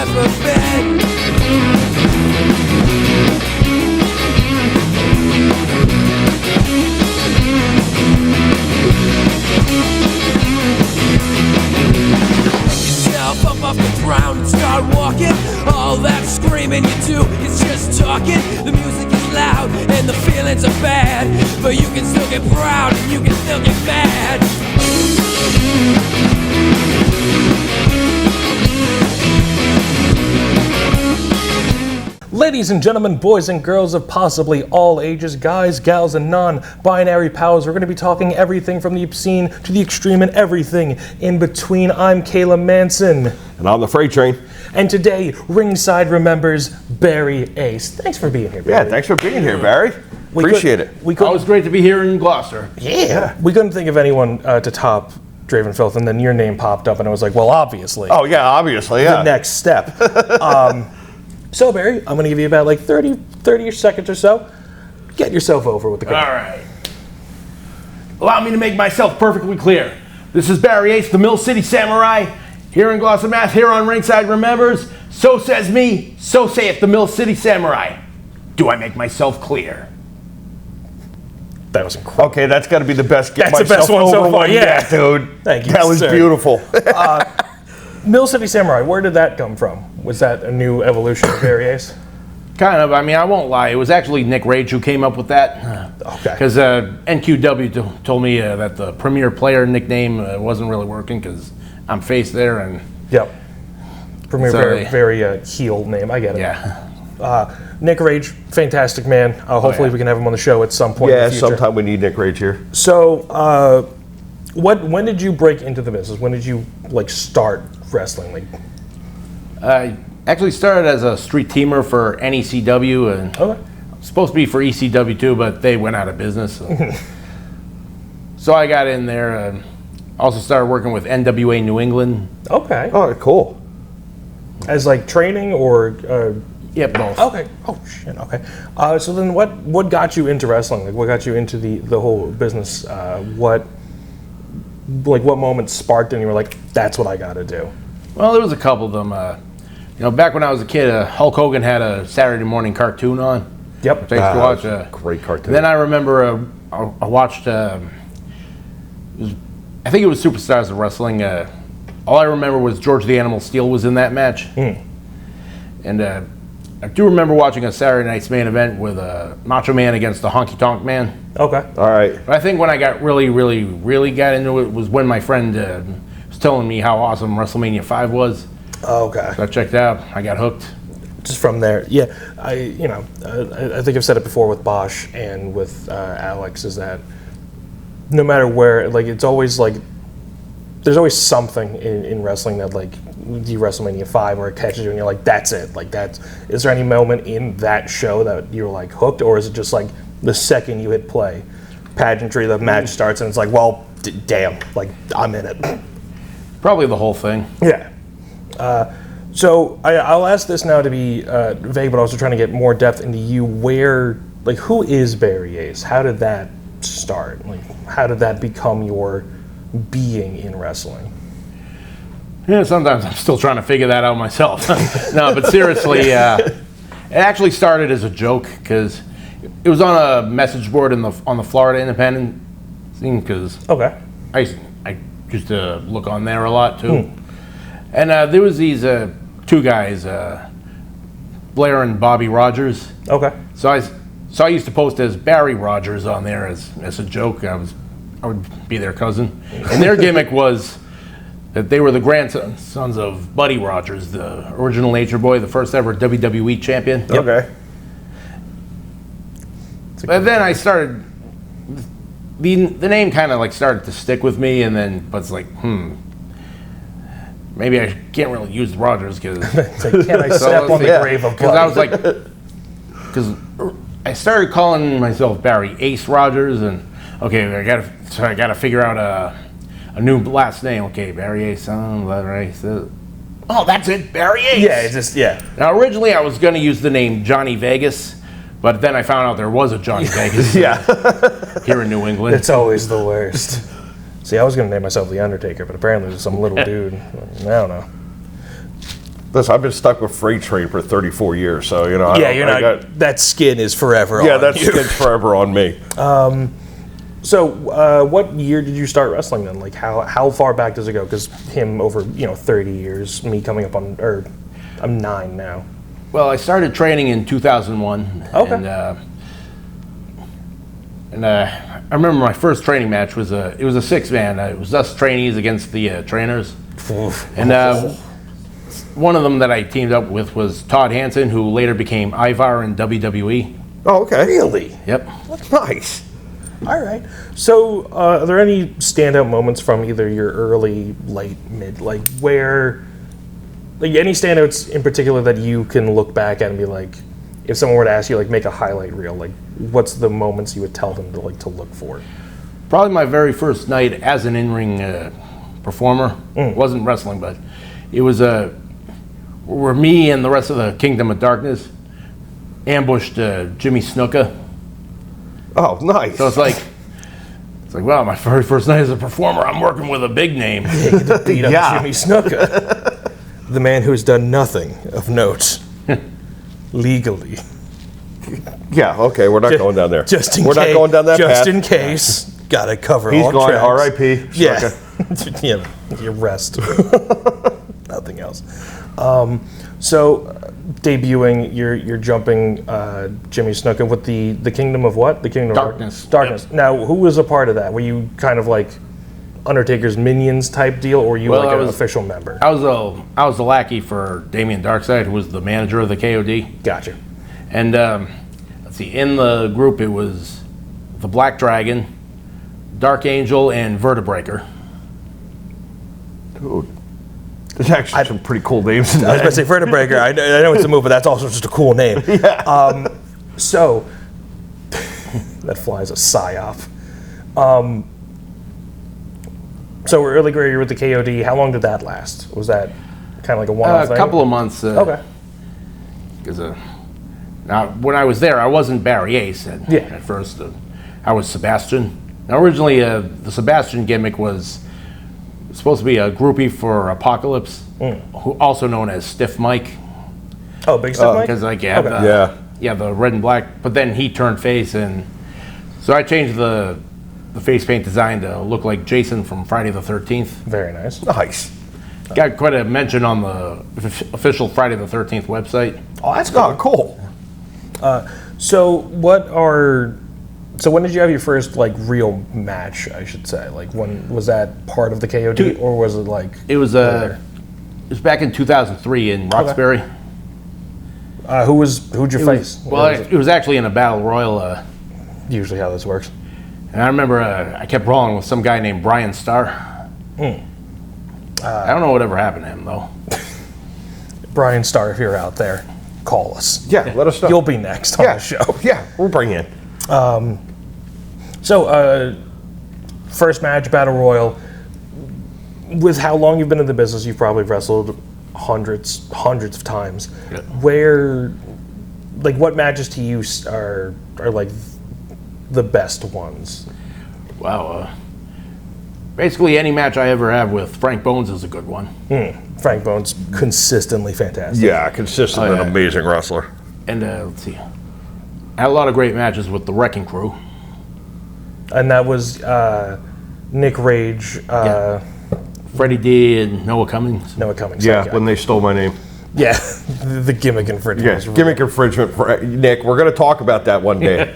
ever been. Up off the ground and start walking. All that screaming you do is just talking. The music is loud and the feelings are bad, but you can still get proud and you can still get mad. Ladies and gentlemen, boys and girls of possibly all ages, guys, gals, and non-binary pals, we're going to be talking everything from the obscene to the extreme and everything in between. I'm Kayla Manson. And I'm the Freight Train. And today, Ringside remembers Barry Ace. Thanks for being here, Barry. Yeah, thanks for being here, Barry. Appreciate it. Always great to be here in Gloucester. Yeah. We couldn't think of anyone to top Draven Filth, and then your name popped up, and I was like, well, obviously. Oh, yeah, obviously, yeah. The next step. So, Barry, I'm going to give you about like 30 seconds or so. Get yourself over with the crowd. All right. Allow me to make myself perfectly clear. This is Barry Ace, the Mill City Samurai, here in Gloucester, Mass, here on Ringside Remembers. So says me, so saith the Mill City Samurai. Do I make myself clear? That was incredible. Okay, that's got to be the best get That's the best one so far, yeah. dude. Thank you, That was sir. beautiful. Mill City Samurai, where did that come from? Was that a new evolution of Barry Ace? Kind of. I mean, I won't lie. It was actually Nick Rage who came up with that. Okay. Because NQW told me that the Premier Player nickname wasn't really working because I'm face there and... Yep. Premier, So very heel name. I get it. Yeah. Nick Rage, fantastic man. Hopefully yeah. we can have him on the show at some point in Yeah, the future. sometime we need Nick Rage here. So, when did you break into the business? When did you start wrestling? I actually started as a street teamer for NECW and Okay. supposed to be for ECW too, but they went out of business. So I got in there and also started working with NWA New England. Okay. Oh, cool. As training or? Yeah, both. Okay. Oh shit. Okay. So then, what got you into wrestling? What got you into the whole business? What moment sparked and you were like, that's what I got to do? Well, there was a couple of them. Back when I was a kid, Hulk Hogan had a Saturday morning cartoon on. Yep. Which I used to watch. That was a great cartoon. And then I remember I watched. I think it was Superstars of Wrestling. All I remember was George the Animal Steel was in that match. And I do remember watching a Saturday night's main event with Macho Man against the Honky Tonk Man. Okay. All right. But I think when I got really got into it was when my friend was telling me how awesome WrestleMania 5 was. Okay. So I checked out. I got hooked. Just from there, yeah. I think I've said it before with Bosch and with Alex, is that no matter where, it's always there's always something in wrestling that the WrestleMania 5 where it catches you and you're like, that's it. Is there any moment in that show that you're hooked, or is it just the second you hit play, pageantry, the match starts and it's well, damn, I'm in it. Probably the whole thing. Yeah. So I'll ask this now to be vague, but also trying to get more depth into you. Who is Barry Ace? How did that start? How did that become your being in wrestling? Yeah, sometimes I'm still trying to figure that out myself. No, but seriously, it actually started as a joke because it was on a message board on the Florida Independent scene. Because Okay. I used to look on there a lot too. And there was these two guys, Blair and Bobby Rogers. Okay. So I used to post as Barry Rogers on there as a joke. I would be their cousin, and their gimmick was that they were the grandsons of Buddy Rogers, the original Nature Boy, the first ever WWE champion. Yep. Okay. But then I started. The name kind of started to stick with me, and then but it's maybe I can't really use Rogers because Can I step on the grave of because blood? I was because I started calling myself Barry Ace Rogers, and okay, I gotta figure out a new last name. Okay, Barry Ace, Barry Ace. Oh, that's it, Barry Ace. Yeah, it's just Now originally I was gonna use the name Johnny Vegas, but then I found out there was a Johnny Vegas. Here in New England. It's always the worst. See, I was going to name myself The Undertaker, but apparently there's some little dude. I don't know. Listen, I've been stuck with Freight Train for 34 years, so Yeah, you're not. That skin is forever. Yeah, on that you. skin's forever on me. So, what year did you start wrestling then? Like, how far back does it go? Because him over 30 years, me coming up on, or I'm 9 now. Well, I started training in 2001. Okay. And I remember my first training match was a 6-man. It was us trainees against the trainers. And one of them that I teamed up with was Todd Hansen, who later became Ivar in WWE. Oh, okay. Really? Yep. That's nice. All right. So, are there any standout moments from either your early, late, mid, like any standouts in particular that you can look back at and be like, if someone were to ask you, like, make a highlight reel, like, what's the moments you would tell them to look for? Probably my very first night as an in-ring performer. It wasn't wrestling, but it was where me and the rest of the Kingdom of Darkness ambushed Jimmy Snuka. Oh, nice. So it's like, wow, my very first night as a performer, I'm working with a big name. To beat up Yeah. Jimmy Snuka, the man who has done nothing of note legally. Yeah, okay, we're not going down there. Just in we're case. not going down that just path. in case. Gotta cover He's all gone. tracks. R.I.P. Yeah. Yeah. You rest. Nothing else. So, debuting, you're jumping Jimmy Snuka with the Kingdom of what? The Kingdom Darkness. of Darkness. Yep. Now, who was a part of that? Were you kind of like Undertaker's minions type deal, or were you Well, like I an was- official member? I was the lackey for Damien Darkside, who was the manager of the KOD. Gotcha. And let's see, in the group it was the Black Dragon, Dark Angel, and Vertebreaker. Dude, there's actually some pretty cool names in I was that. going to say Vertebreaker. I know it's a move, but that's also just a cool name. Yeah. So, that flies a psyop. So early career with the KOD, how long did that last? Was that kind of like a one-off thing? A couple of months. Okay. Because now, when I was there, I wasn't Barry Ace Yeah. at first. I was Sebastian. Now, originally, the Sebastian gimmick was supposed to be a groupie for Apocalypse, who also known as Stiff Mike. Oh, Big Stiff Mike? Because Okay. the red and black. But then he turned face, and so I changed the face paint design to look like Jason from Friday the 13th. Very nice. Nice. Got quite a mention on the official Friday the 13th website. Oh, that's Oh, cool. So when did you have your first like real match, I should say? Like when was that part of the KOD or was it like It was later? It was back in 2003 in Roxbury. Who'd you face? Well, it was actually in a battle royal, Usually how this works. and I remember I kept rolling with some guy named Brian Starr. I don't know whatever happened to him though. Brian Starr, if you're out there, call us. Yeah, let us know. You'll be next on yeah. the show. Yeah, we'll bring you in. So, first match, Battle Royal. With how long you've been in the business, you've probably wrestled hundreds of times. Yeah. What matches to you are like the best ones? Wow. Basically, any match I ever have with Frank Bones is a good one. Frank Bones, consistently fantastic. Yeah, consistent Oh, yeah. and amazing wrestler. And let's see, I had a lot of great matches with the Wrecking Crew. And that was Nick Rage, Freddie D and Noah Cummings. Noah Cummings. Yeah, okay. when they stole my name. Yeah, the gimmick infringement. Yeah, was real. gimmick infringement. For, Nick, we're going to talk about that one day.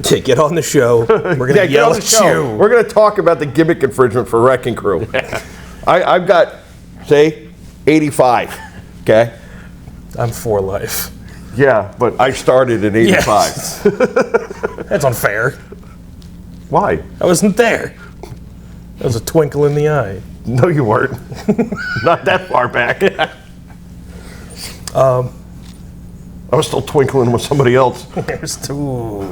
Okay, get on the show. We're going to Get yell on the at show. you. We're going to talk about the gimmick infringement for Wrecking Crew. I've got, say, 85. Okay? I'm for life. Yeah, but I started in 85. That's unfair. Why? I wasn't there. That was a twinkle in the eye. No, you weren't. Not that far back. I was still twinkling with somebody else. There's two.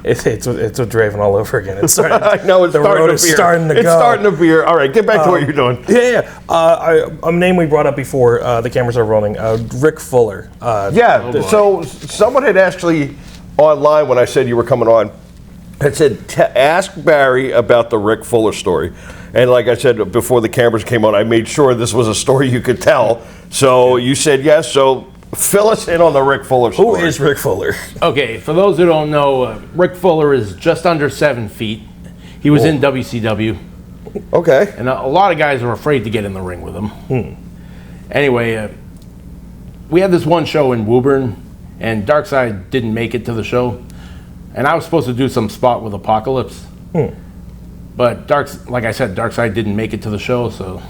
It's with Draven all over again. It's starting, I know it's the starting road to is veer. starting to It's go. starting to veer. All right, get back to what you're doing. Yeah. A name we brought up before the cameras are rolling. Rick Fuller. Yeah, so someone had actually online when I said you were coming on, had said, ask Barry about the Rick Fuller story. And like I said before the cameras came on, I made sure this was a story you could tell. So you said yes. So fill us in on the Rick Fuller story. Who is Rick Fuller? Okay, for those who don't know, Rick Fuller is just under 7 feet. He was in WCW, Okay. and a lot of guys are afraid to get in the ring with him. Anyway, we had this one show in Woburn, and Darkside didn't make it to the show, and I was supposed to do some spot with Apocalypse, but like I said, Darkside didn't make it to the show,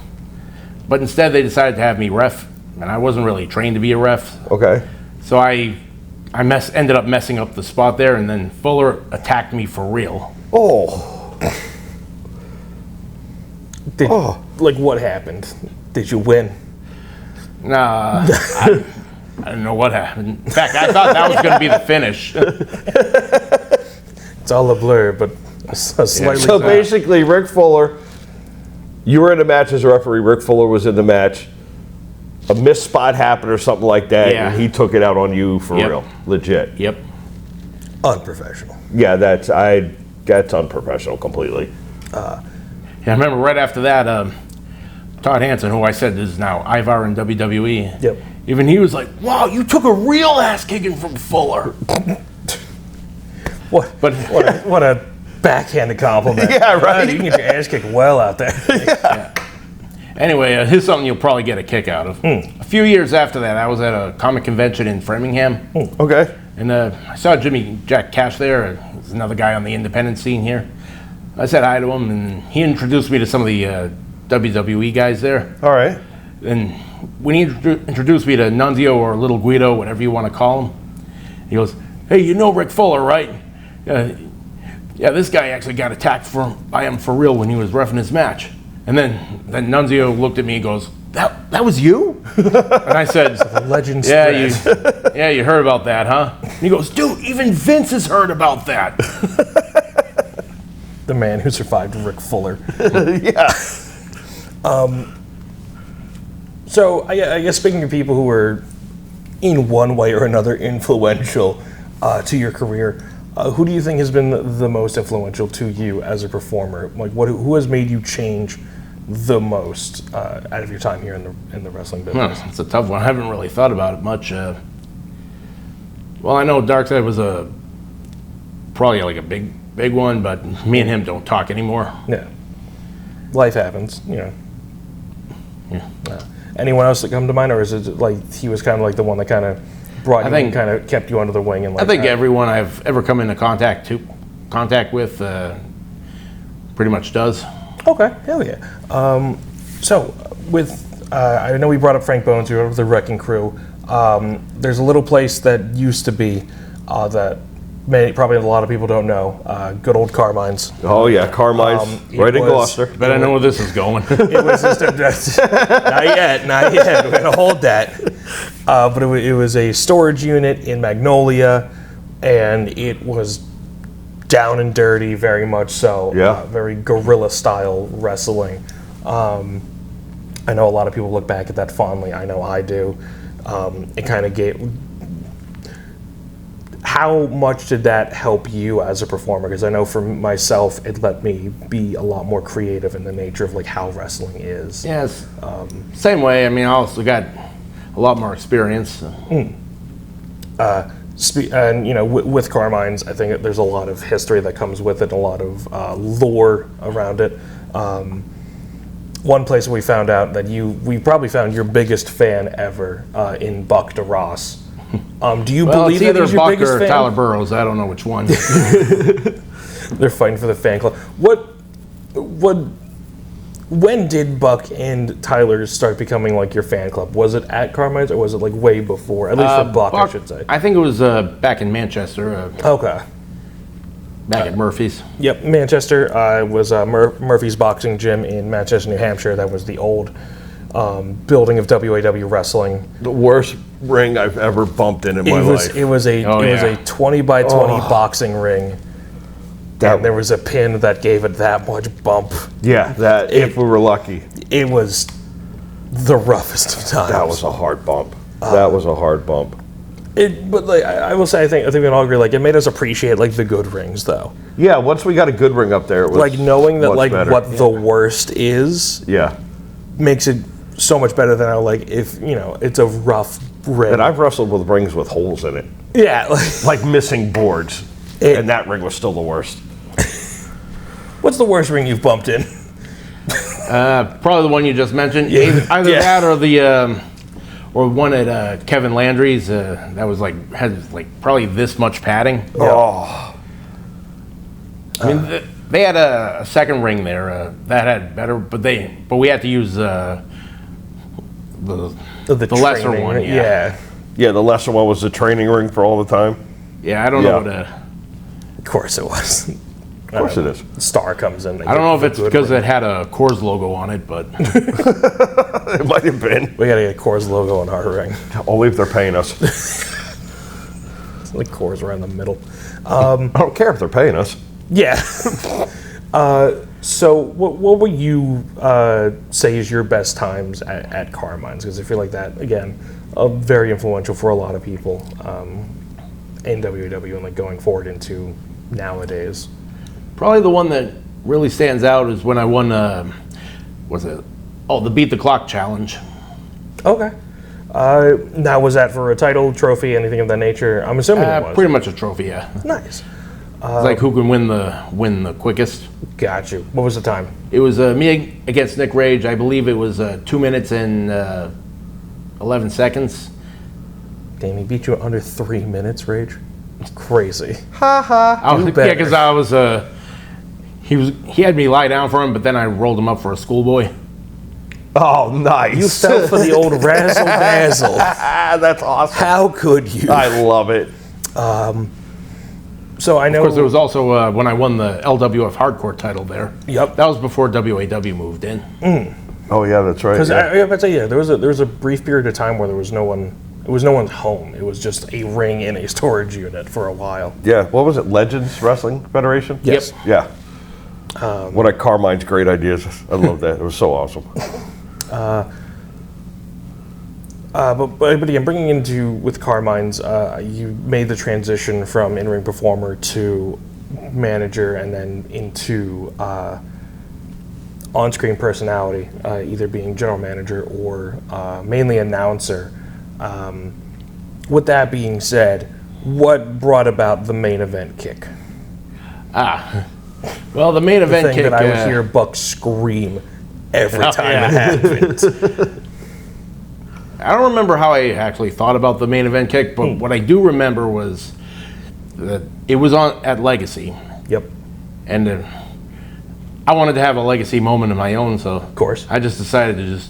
but instead they decided to have me ref, and I wasn't really trained to be a ref. Okay. So I ended up messing up the spot there, and then Fuller attacked me for real. Oh. Like, what happened? Did you win? Nah, I don't know what happened. In fact, I thought that was going to be the finish. It's all a blur, but slightly. So basically, Rick Fuller, you were in a match as a referee. Rick Fuller was in the match. A missed spot happened or something like that, Yeah. and he took it out on you for Yep. real, legit. Yep. Unprofessional. Yeah, that's unprofessional completely. Yeah, I remember right after that, Todd Hansen, who I said is now Ivar in WWE. Yep. Even he was like, "Wow, you took a real ass kicking from Fuller." What a backhanded compliment. Yeah, right. You can get your ass kicked well out there. Anyway, here's something you'll probably get a kick out of. A few years after that, I was at a comic convention in Framingham, Okay. and I saw Jimmy Jack Cash there. There's another guy on the independent scene here. I said hi to him, and he introduced me to some of the WWE guys there. All right. And when he introduced me to Nunzio or Little Guido, whatever you want to call him, he goes, "Hey, you know Rick Fuller, right? Yeah, this guy actually got attacked by him for real when he was reffing his match." And then Nunzio looked at me and goes, "That was you?" And I said, Legend "Yeah, spread. you heard about that, huh?" And he goes, "Dude, even Vince has heard about that." The man who survived Rick Fuller. Yeah. So I guess speaking of people who were in one way or another influential to your career, who do you think has been the most influential to you as a performer? Like, who has made you change the most out of your time here in the wrestling business? It's a tough one. I haven't really thought about it much. Well, I know Darkseid was probably like a big one, but me and him don't talk anymore. Yeah, life happens, you know. Yeah. Anyone else that come to mind, or is it like he was kind of like the one that kind of brought you and kind of kept you under the wing? And like, I think everyone I've ever come into contact with pretty much does. Okay, hell yeah. So with I know we brought up Frank Bones, you were with the Wrecking Crew. There's a little place that used to be that probably a lot of people don't know. Good old Carmine's. Oh yeah, Carmine's right in Gloucester. But I know where this is going. It was just not yet. We're gonna hold that. But it was a storage unit in Magnolia, and it was down and dirty, very much so. Yeah. Very guerrilla style wrestling. I know a lot of people look back at that fondly. I know I do. It kind of gave. How much did that help you as a performer? Because I know for myself, it let me be a lot more creative in the nature of like how wrestling is. Yes. Same way. I mean, I also got a lot more experience. And you know, with Carmine's, I think there's a lot of history that comes with it, a lot of lore around it. One place we found out that we probably found your biggest fan ever in Buck DeRoss. Do you believe it's either that he's your Buck biggest or fan? Tyler Burrows. I don't know which one. They're fighting for the fan club. When did Buck and Tyler start becoming like your fan club? Was it at Carmine's or was it like way before? At least for Buck, I should say. I think it was back in Manchester. Okay. Back at Murphy's. Yep, Manchester was Murphy's Boxing Gym in Manchester, New Hampshire. That was the old building of WAW Wrestling. The worst ring I've ever bumped in my life. It was a 20 by 20 boxing ring. And there was a pin that gave it that much bump. Yeah, if we were lucky. It was the roughest of times. That was a hard bump. That was a hard bump. But like, I will say, I think we can all agree. Like, it made us appreciate like the good rings, though. Yeah, once we got a good ring up there, it was like knowing that much like better. what the worst is. Yeah. Makes it so much better than like if it's a rough ring. And I've wrestled with rings with holes in it, Yeah. like missing boards, and that ring was still the worst. What's the worst ring you've bumped in? Probably the one you just mentioned. Yeah. Either Yeah. that or the or one at Kevin Landry's. That was had probably this much padding. Oh, I mean, they had a second ring there that had better, but we had to use the lesser training one. ring, Yeah. yeah. The lesser one was the training ring for all the time. Yeah, I don't know what Of course it was. Of course it is. Star comes in. I don't know if it's because it had a Coors logo on it, but It might have been. We gotta get a Coors logo on our ring. Only if they're paying us. It's like Coors around the middle. I don't care if they're paying us. Yeah. So what would you say is your best times at Carmine's? Because I feel like that, again, very influential for a lot of people in WAW and like going forward into nowadays. probably the one that really stands out is when I won. The Beat the Clock challenge. Okay. Now, was that for a title, trophy, anything of that nature? I'm assuming it was. Pretty much a trophy, yeah. Nice. It's like who can win the quickest. Got you. What was the time? It was me against Nick Rage. I believe it was 2 minutes and 11 seconds. Damn, he beat you under 3 minutes, Rage. It's crazy. Yeah, because I was he had me lie down for him, but then I rolled him up for a schoolboy. Oh, nice. You fell for the old razzle dazzle. That's awesome. How could you? I love it. So I know. Of course, there was also when I won the LWF Hardcore title there. Yep. That was before WAW moved in. Oh yeah, that's right. Because Yeah. I was about to say, there was a brief period of time where there was no one. It was no one's home. It was just a ring in a storage unit for a while. Yeah, what was it? Legends Wrestling Federation? Yes. Yeah. One of Carmine's great ideas. I love that. It was so awesome. But again, bringing into with Carmine's, you made the transition from in-ring performer to manager, and then into on-screen personality, either being general manager or mainly announcer. With that being said, what brought about the main event kick? Well, the main The event thing kick. that I would hear Buck scream every time it happened. I don't remember how I actually thought about the main event kick, but what I do remember was that it was on at Legacy, Yep, and I wanted to have a Legacy moment of my own, so of course. I just decided to just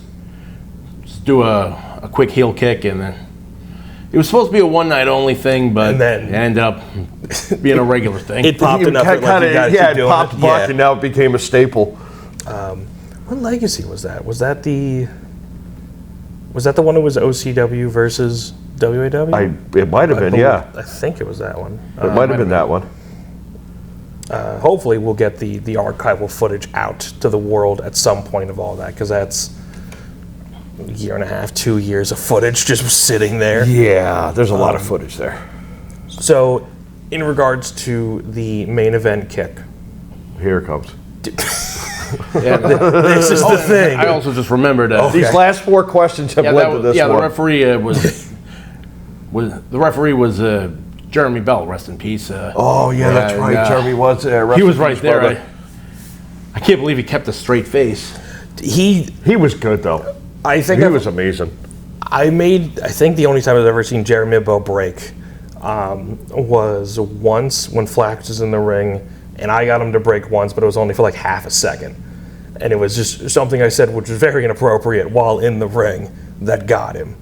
do a quick heel kick, and then it was supposed to be a one-night only thing, but And then- it ended up being a regular thing. It popped You enough that like, you guys yeah, keep it doing popped it. Buck, Yeah. and now it became a staple. What legacy was that? Was that the one that was OCW versus WAW? It might have been, yeah. I think it was that one. It might have been that one. Hopefully, we'll get the archival footage out to the world at some point of all that, because that's a year and a half, 2 years of footage just sitting there. Yeah, there's a lot of footage there. So, in regards to the main event kick, Here it comes. this is the thing. I also just remembered. These last 4 questions have led to this the one. referee was Jeremy Bell, rest in peace. Oh, yeah, that's and, right. Jeremy was there. He was right there. I can't believe he kept a straight face. He was good, though. I think He was amazing. I think the only time I've ever seen Jeremy Bell break was once when Flax was in the ring, and I got him to break once, but it was only for like half a second. And it was just something I said which was very inappropriate while in the ring that got him.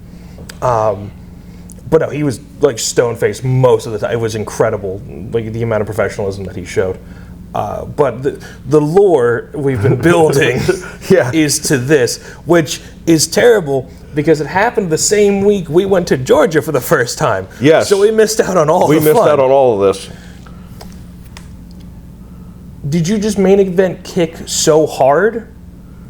But no, he was like stone-faced most of the time. It was incredible, like the amount of professionalism that he showed. But the lore we've been building Yeah. is to this, which is terrible because it happened the same week we went to Georgia for the first time. Yes. So we missed out on all We the missed fun. out on all of this. Did you just main event kick so hard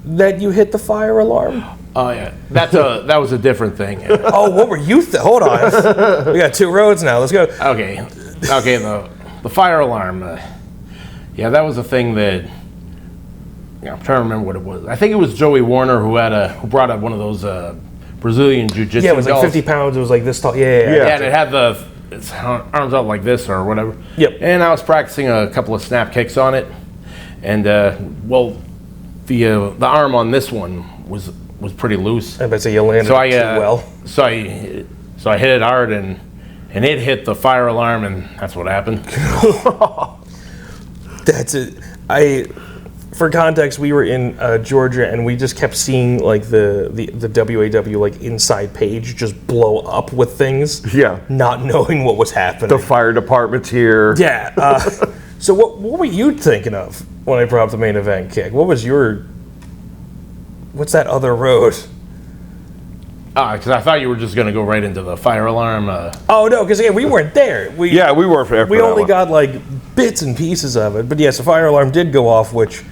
that you hit the fire alarm? Oh yeah, that was a different thing. Oh, what were you? Hold on. We got 2 roads now. Let's go. Okay, the fire alarm. Yeah, that was a thing that I'm trying to remember what it was. I think it was Joey Warner who brought up one of those Brazilian jiu-jitsu. Yeah, it was like dolls. 50 pounds. It was like this tall. Yeah. Yeah, and it had its arms out like this or whatever. Yep. And I was practicing a couple of snap kicks on it, and the arm on this one was pretty loose. I bet you landed So too well. So I hit it hard, and it hit the fire alarm, and that's what happened. That's it. For context, we were in Georgia, and we just kept seeing like the WAW like inside page just blow up with things. Yeah. Not knowing what was happening. The fire department's here. Yeah. So what were you thinking of when I brought up the main event kick? What's that other road? Because I thought you were just going to go right into the fire alarm. Oh no, because again, we weren't there. We were for we only got like bits and pieces of it. But yes, the fire alarm did go off, which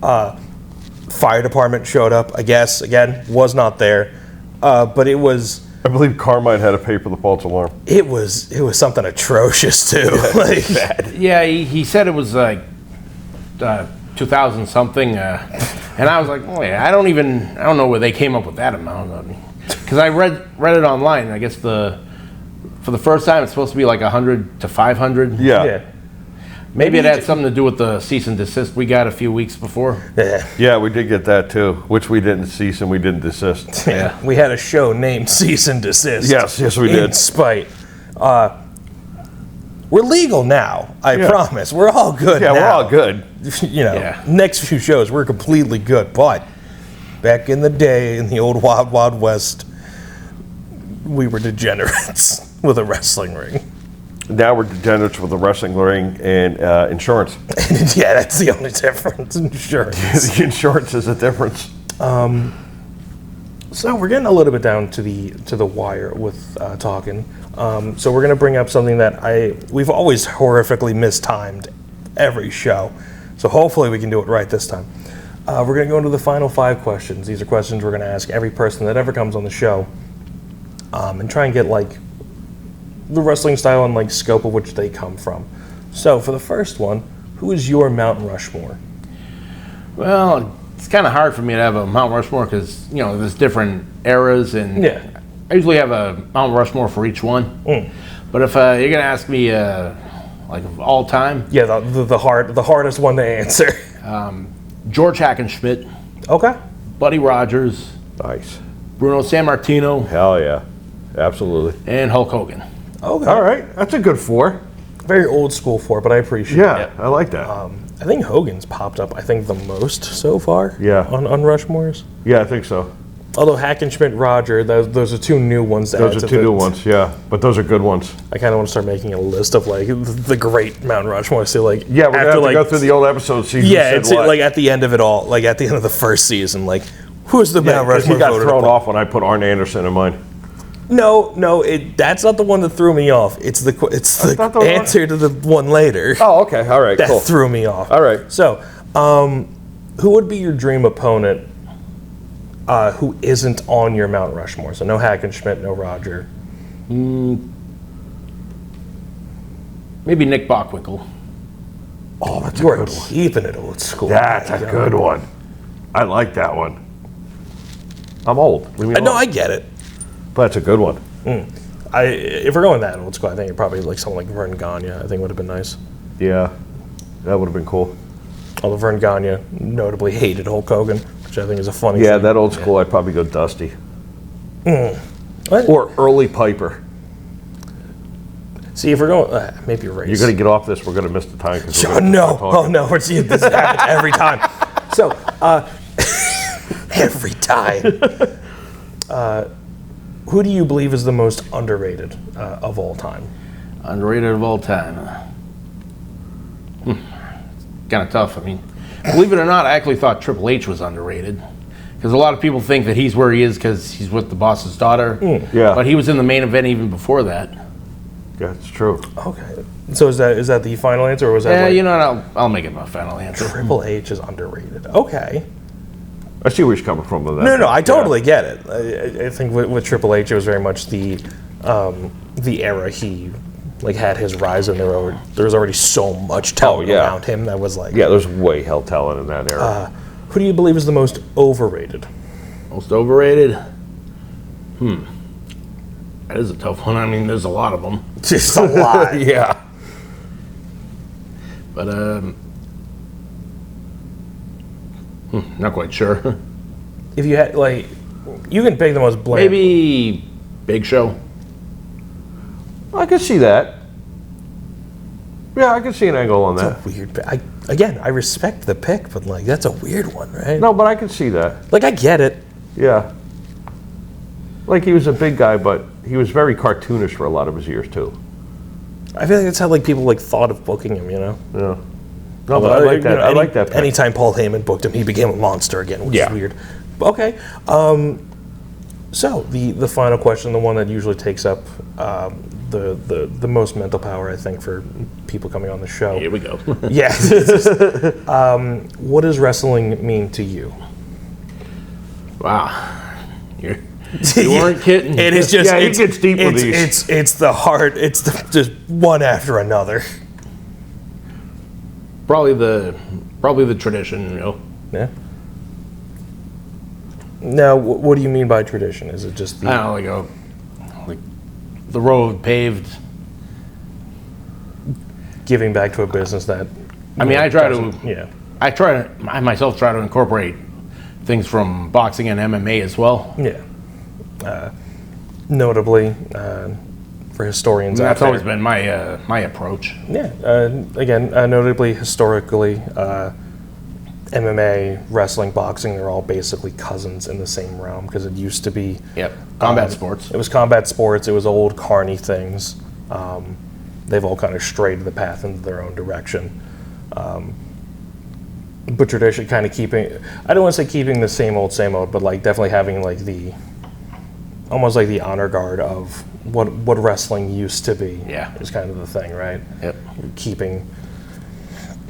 fire department showed up. I guess again was not there, but it was. I believe Carmine had to pay for the false alarm. It was something atrocious too. Like, Yeah, he said it was like 2000 something, and I was like, oh yeah, I don't know where they came up with that amount. Because I read it online. I guess for the first time it's supposed to be like 100 to 500. Yeah. Maybe it had something to do with the cease and desist we got a few weeks before. Yeah, we did get that too, which we didn't cease and we didn't desist. Yeah. We had a show named Cease and Desist. Yes, we did. In spite. We're legal now, I promise. We're all good now. Yeah, we're all good. Next few shows, we're completely good. But back in the day, in the old Wild Wild West, we were degenerates with a wrestling ring. Now we're degenerates with a wrestling ring and insurance. Yeah, that's the only difference. Insurance. The insurance is a difference. So we're getting a little bit down to the wire with talking. So we're going to bring up something that we've always horrifically mistimed every show. So hopefully we can do it right this time. We're going to go into the final 5 questions. These are questions we're going to ask every person that ever comes on the show, and try and get like the wrestling style and like scope of which they come from. So for the first one, who is your Mount Rushmore? Well, it's kind of hard for me to have a Mount Rushmore because there's different eras, and I usually have a Mount Rushmore for each one. But if you're gonna ask me like of all time, the hardest one to answer. George Hackenschmidt. Okay. Buddy Rogers. Nice. Bruno Sammartino. Hell yeah. Absolutely. And Hulk Hogan. Okay. All right. That's a good 4. Very old school 4, but I appreciate it. I like that. I think Hogan's popped up, the most so far. Yeah. On Rushmores. Yeah, I think so. Although Hackenschmidt, Roger, those are 2 new ones. Those are 2 new ones, yeah. But those are good ones. I kind of want to start making a list of like the great Mount Rushmore. So like, yeah, we're gonna have to go through the old episodes. See it's like at the end of it all, like at the end of the first season, like who's the Mount Rushmore? He got voted thrown upon? off when I put Arn Anderson in mine. No, that's not the one that threw me off. It's the answer to the one later. Oh, okay, all right, that cool. threw me off. All right. So, who would be your dream opponent who isn't on your Mount Rushmore? So no Hackenschmidt, no Roger. Maybe Nick Bockwinkel. Oh, that's You're keeping it old school. That's a good one. I like that one. I'm old. No, I get it. But that's a good one. If we're going that old school, I think probably like someone like Vern Gagne. I think would have been nice. Yeah, that would have been cool. Although Vern Gagne notably hated Hulk Hogan, which I think is a funny Yeah, thing. that old school, I'd probably go Dusty. What? Or early Piper. See, if we're going, maybe Race. You're going to get off this. We're going to miss the time. No. This happens every time. So, every time. Who do you believe is the most underrated of all time? Underrated of all time. Kind of tough. I mean, believe it or not, I actually thought Triple H was underrated. Because a lot of people think that he's where he is because he's with the boss's daughter. Yeah. But he was in the main event even before that. Yeah, it's true. Okay. So is that the final answer, or was that? Yeah, I'll make it my final answer. Triple H is underrated. Okay. I see where he's coming from with that. No, I totally get it. I think with Triple H, it was very much the era he had his rise, and there was already so much talent around him that was like. Yeah, there's way hell talent in that era. Who do you believe is the most overrated? Most overrated? That is a tough one. I mean, there's a lot of them. Just a lot. Yeah. But, not quite sure. If you had, like, you can pick the most bland. Maybe Big Show. I can see that. Yeah, I can see an angle on that. Weird. I respect the pick, but, like, that's a weird one, right? No, but I can see that. Like, I get it. Yeah. Like, he was a big guy, but he was very cartoonish for a lot of his years, too. I feel like that's how, like, people, like, thought of booking him, you know? Yeah. No, but I like that. I like that pick. Anytime Paul Heyman booked him, he became a monster again, which is weird. Okay. So, the final question, the one that usually takes up the most mental power, I think, for people coming on the show. Here we go. Yeah. What does wrestling mean to you? Wow. You weren't kidding. It is just. Yeah, he gets deep with these. It's the heart. It's just one after another. Probably the tradition, you know. Yeah. Now, what do you mean by tradition? Is it just the? I don't know, like the road paved. Giving back to a business that. I mean, Yeah. I myself try to incorporate things from boxing and MMA as well. Yeah. Notably, for historians, And that's out always there. been my approach. Yeah. Again, notably historically, MMA, wrestling, boxing, they're all basically cousins in the same realm because it used to be. Yep. Combat sports. It was combat sports. It was old carny things. They've all kind of strayed the path into their own direction. But tradition, kind of keeping. I don't want to say keeping the same old, but like definitely having like almost like the honor guard of what wrestling used to be. Yeah. Is kind of the thing, right? Yep. Keeping.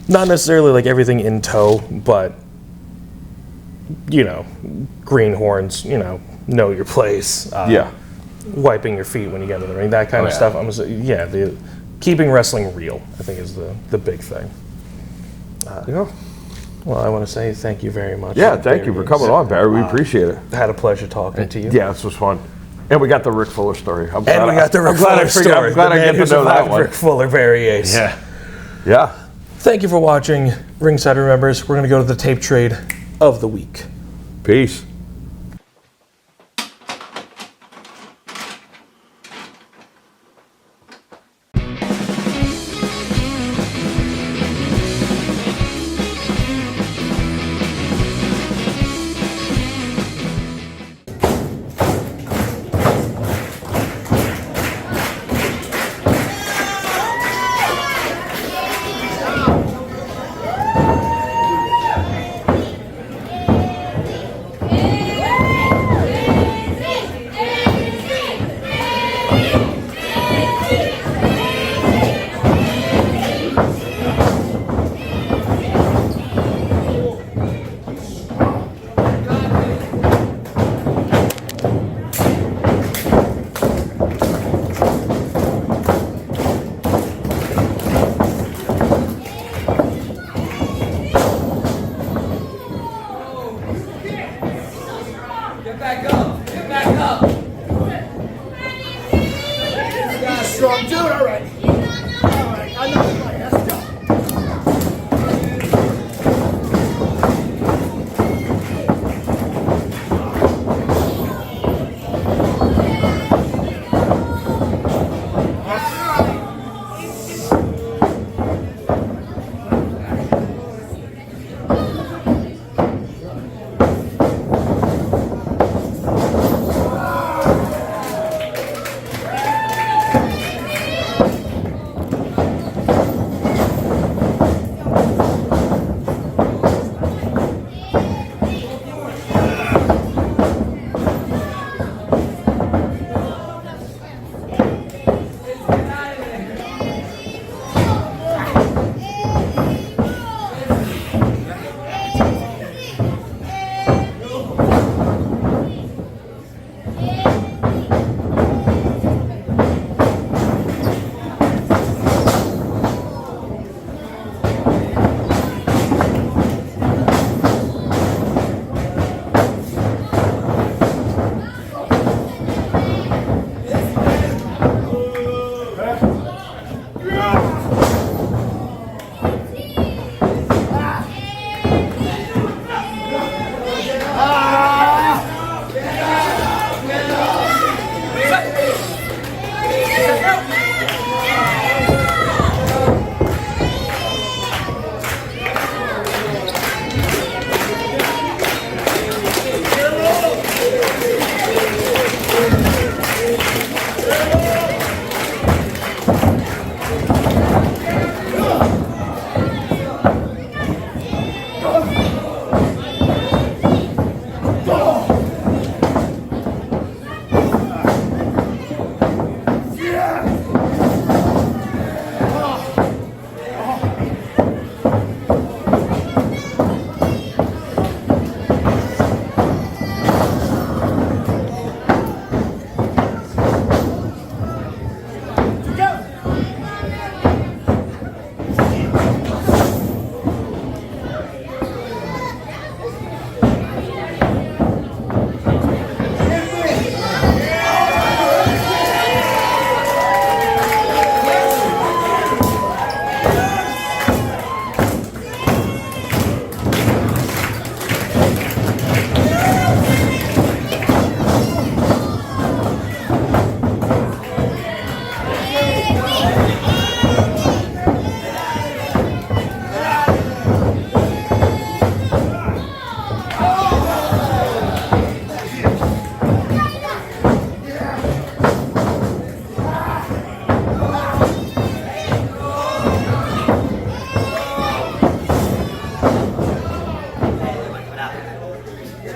Not necessarily like everything in tow, but greenhorns, know your place. Yeah. Wiping your feet when you get in the ring, that kind of stuff. I'm just, the keeping wrestling real, I think, is the big thing. Yeah. Well, I want to say thank you very much. Yeah, thank you for coming on, Barry. We appreciate it. Had a pleasure talking to you. Yeah, this was fun. And we got the Rick Fuller story. And we got the Rick Fuller story. I'm glad I get to know that one. Rick Fuller, Barry Ace. Yeah. Yeah. Thank you for watching Ringside Remembers. We're going to go to the tape trade of the week. Peace. Get back up. Get back up. You got a strong dude, all right. All right, I know the play. Let's go.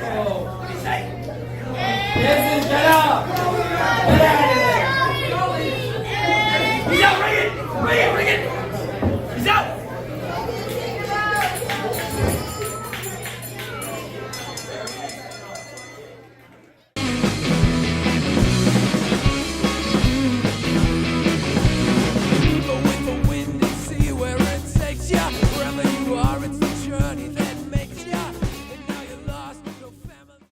Oh.